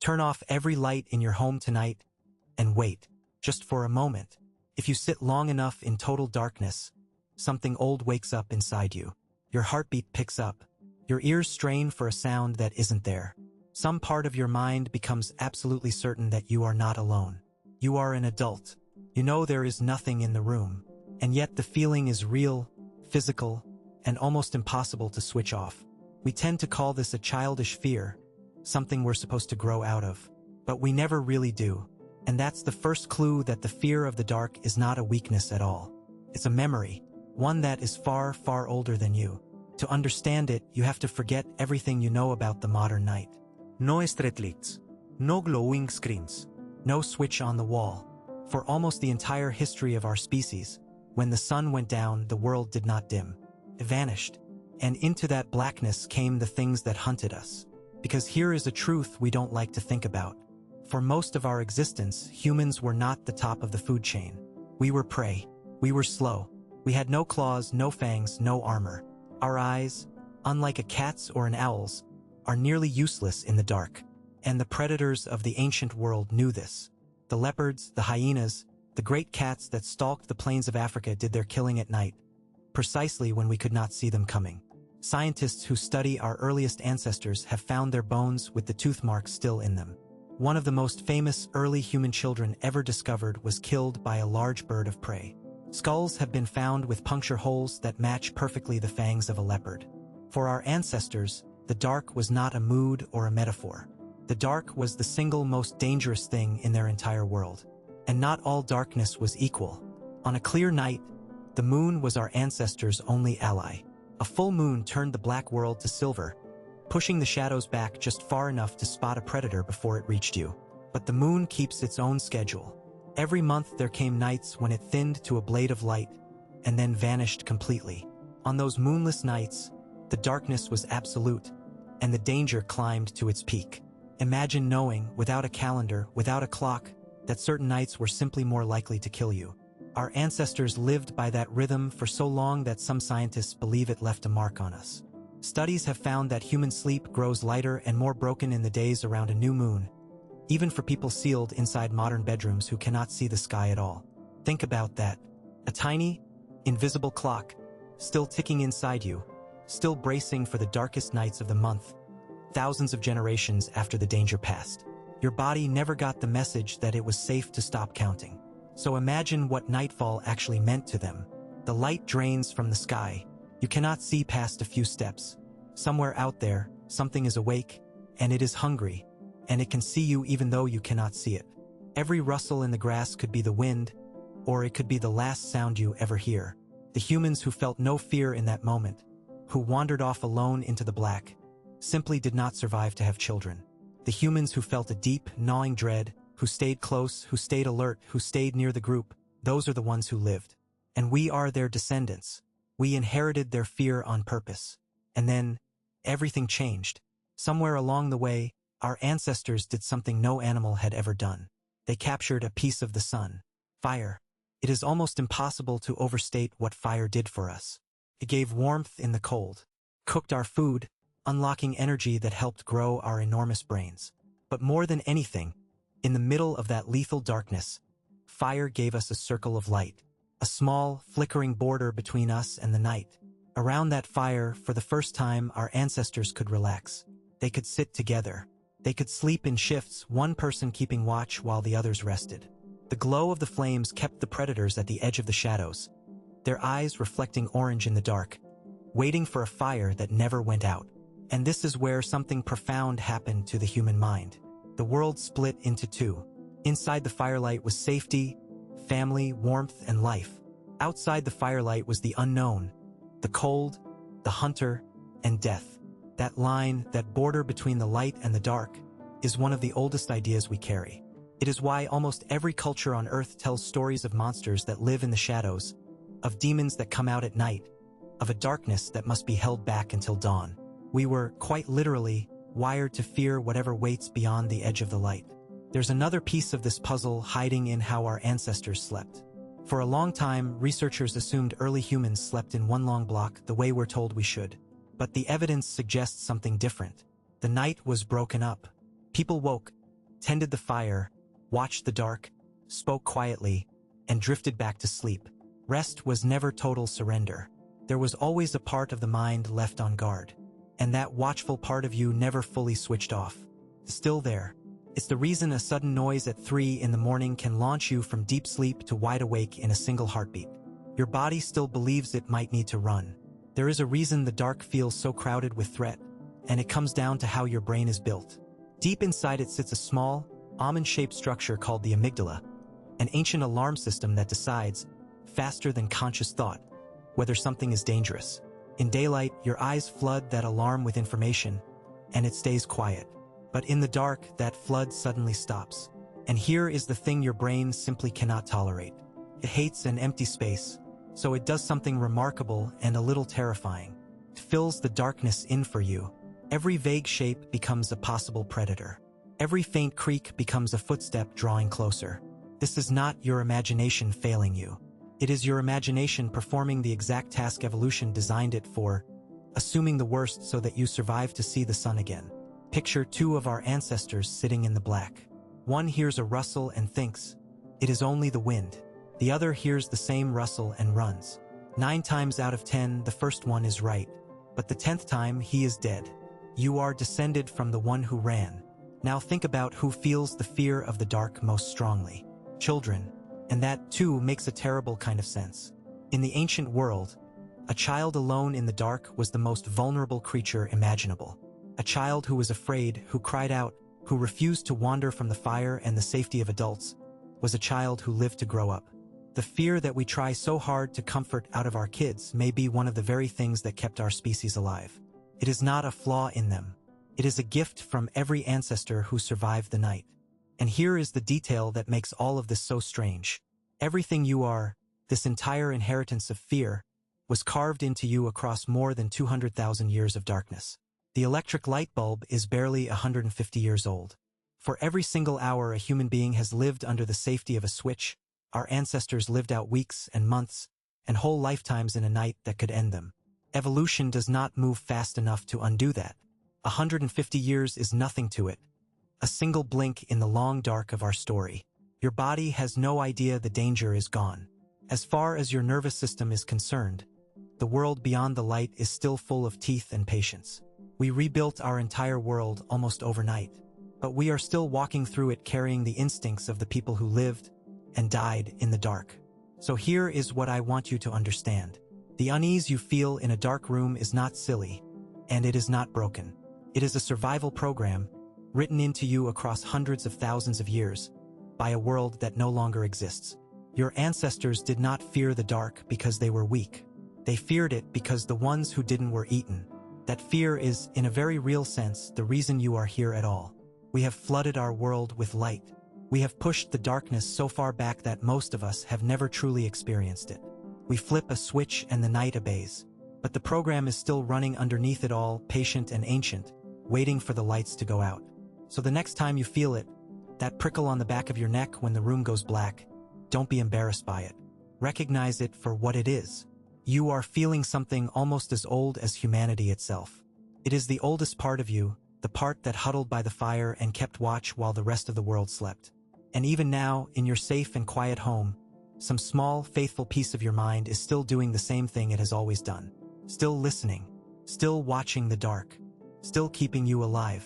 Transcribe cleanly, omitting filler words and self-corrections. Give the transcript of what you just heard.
Turn off every light in your home tonight and wait, just for a moment. If you sit long enough in total darkness, something old wakes up inside you. Your heartbeat picks up. Your ears strain for a sound that isn't there. Some part of your mind becomes absolutely certain that you are not alone. You are an adult. You know there is nothing in the room. And yet the feeling is real, physical, and almost impossible to switch off. We tend to call this a childish fear, something we're supposed to grow out of. But we never really do. And that's the first clue that the fear of the dark is not a weakness at all. It's a memory, one that is far, far older than you. To understand it, you have to forget everything you know about the modern night. No streetlights, no glowing screens, no switch on the wall. For almost the entire history of our species, when the sun went down, the world did not dim. It vanished. And into that blackness came the things that hunted us. Because here is a truth we don't like to think about. For most of our existence, humans were not the top of the food chain. We were prey. We were slow. We had no claws, no fangs, no armor. Our eyes, unlike a cat's or an owl's, are nearly useless in the dark. And the predators of the ancient world knew this. The leopards, the hyenas, the great cats that stalked the plains of Africa did their killing at night, precisely when we could not see them coming. Scientists who study our earliest ancestors have found their bones with the tooth marks still in them. One of the most famous early human children ever discovered was killed by a large bird of prey. Skulls have been found with puncture holes that match perfectly the fangs of a leopard. For our ancestors, the dark was not a mood or a metaphor. The dark was the single most dangerous thing in their entire world. And not all darkness was equal. On a clear night, the moon was our ancestors' only ally. A full moon turned the black world to silver, pushing the shadows back just far enough to spot a predator before it reached you. But the moon keeps its own schedule. Every month there came nights when it thinned to a blade of light and then vanished completely. On those moonless nights, the darkness was absolute, and the danger climbed to its peak. Imagine knowing, without a calendar, without a clock, that certain nights were simply more likely to kill you. Our ancestors lived by that rhythm for so long that some scientists believe it left a mark on us. Studies have found that human sleep grows lighter and more broken in the days around a new moon, even for people sealed inside modern bedrooms who cannot see the sky at all. Think about that. A tiny, invisible clock, still ticking inside you, still bracing for the darkest nights of the month, thousands of generations after the danger passed. Your body never got the message that it was safe to stop counting. So imagine what nightfall actually meant to them. The light drains from the sky. You cannot see past a few steps. Somewhere out there, something is awake, and it is hungry, and it can see you even though you cannot see it. Every rustle in the grass could be the wind, or it could be the last sound you ever hear. The humans who felt no fear in that moment, who wandered off alone into the black, simply did not survive to have children. The humans who felt a deep, gnawing dread, who stayed close, who stayed alert, who stayed near the group, those are the ones who lived. And we are their descendants. We inherited their fear on purpose. And then, everything changed. Somewhere along the way, our ancestors did something no animal had ever done. They captured a piece of the sun. Fire. It is almost impossible to overstate what fire did for us. It gave warmth in the cold, cooked our food, unlocking energy that helped grow our enormous brains. But more than anything, in the middle of that lethal darkness, fire gave us a circle of light, a small, flickering border between us and the night. Around that fire, for the first time, our ancestors could relax. They could sit together. They could sleep in shifts, one person keeping watch while the others rested. The glow of the flames kept the predators at the edge of the shadows, their eyes reflecting orange in the dark, waiting for a fire that never went out. And this is where something profound happened to the human mind. The world split into two. Inside the firelight was safety, family, warmth, and life. Outside the firelight was the unknown, the cold, the hunter, and death. That line, that border between the light and the dark, is one of the oldest ideas we carry. It is why almost every culture on Earth tells stories of monsters that live in the shadows, of demons that come out at night, of a darkness that must be held back until dawn. We were, quite literally, wired to fear whatever waits beyond the edge of the light. There's another piece of this puzzle hiding in how our ancestors slept. For a long time, researchers assumed early humans slept in one long block the way we're told we should. But the evidence suggests something different. The night was broken up. People woke, tended the fire, watched the dark, spoke quietly, and drifted back to sleep. Rest was never total surrender. There was always a part of the mind left on guard. And that watchful part of you never fully switched off. Still there. It's the reason a sudden noise at 3 in the morning can launch you from deep sleep to wide awake in a single heartbeat. Your body still believes it might need to run. There is a reason the dark feels so crowded with threat, and it comes down to how your brain is built. Deep inside it sits a small, almond-shaped structure called the amygdala, an ancient alarm system that decides, faster than conscious thought, whether something is dangerous. In daylight, your eyes flood that alarm with information, and it stays quiet. But in the dark, that flood suddenly stops. And here is the thing your brain simply cannot tolerate. It hates an empty space, so it does something remarkable and a little terrifying. It fills the darkness in for you. Every vague shape becomes a possible predator. Every faint creak becomes a footstep drawing closer. This is not your imagination failing you. It is your imagination performing the exact task evolution designed it for, assuming the worst so that you survive to see the sun again. Picture 2 of our ancestors sitting in the black. One hears a rustle and thinks, it is only the wind. The other hears the same rustle and runs. 9 times out of 10, the first one is right, but the 10th time he is dead. You are descended from the one who ran. Now think about who feels the fear of the dark most strongly. Children. And that, too, makes a terrible kind of sense. In the ancient world, a child alone in the dark was the most vulnerable creature imaginable. A child who was afraid, who cried out, who refused to wander from the fire and the safety of adults, was a child who lived to grow up. The fear that we try so hard to comfort out of our kids may be one of the very things that kept our species alive. It is not a flaw in them. It is a gift from every ancestor who survived the night. And here is the detail that makes all of this so strange. Everything you are, this entire inheritance of fear, was carved into you across more than 200,000 years of darkness. The electric light bulb is barely 150 years old. For every single hour a human being has lived under the safety of a switch, our ancestors lived out weeks and months, and whole lifetimes in a night that could end them. Evolution does not move fast enough to undo that. 150 years is nothing to it. A single blink in the long dark of our story. Your body has no idea the danger is gone. As far as your nervous system is concerned, the world beyond the light is still full of teeth and patience. We rebuilt our entire world almost overnight, but we are still walking through it carrying the instincts of the people who lived and died in the dark. So here is what I want you to understand. The unease you feel in a dark room is not silly, and it is not broken. It is a survival program, written into you across hundreds of thousands of years, by a world that no longer exists. Your ancestors did not fear the dark because they were weak. They feared it because the ones who didn't were eaten. That fear is, in a very real sense, the reason you are here at all. We have flooded our world with light. We have pushed the darkness so far back that most of us have never truly experienced it. We flip a switch and the night obeys. But the program is still running underneath it all, patient and ancient, waiting for the lights to go out. So the next time you feel it, that prickle on the back of your neck when the room goes black, don't be embarrassed by it. Recognize it for what it is. You are feeling something almost as old as humanity itself. It is the oldest part of you, the part that huddled by the fire and kept watch while the rest of the world slept. And even now, in your safe and quiet home, some small, faithful piece of your mind is still doing the same thing it has always done. Still listening. Still watching the dark. Still keeping you alive.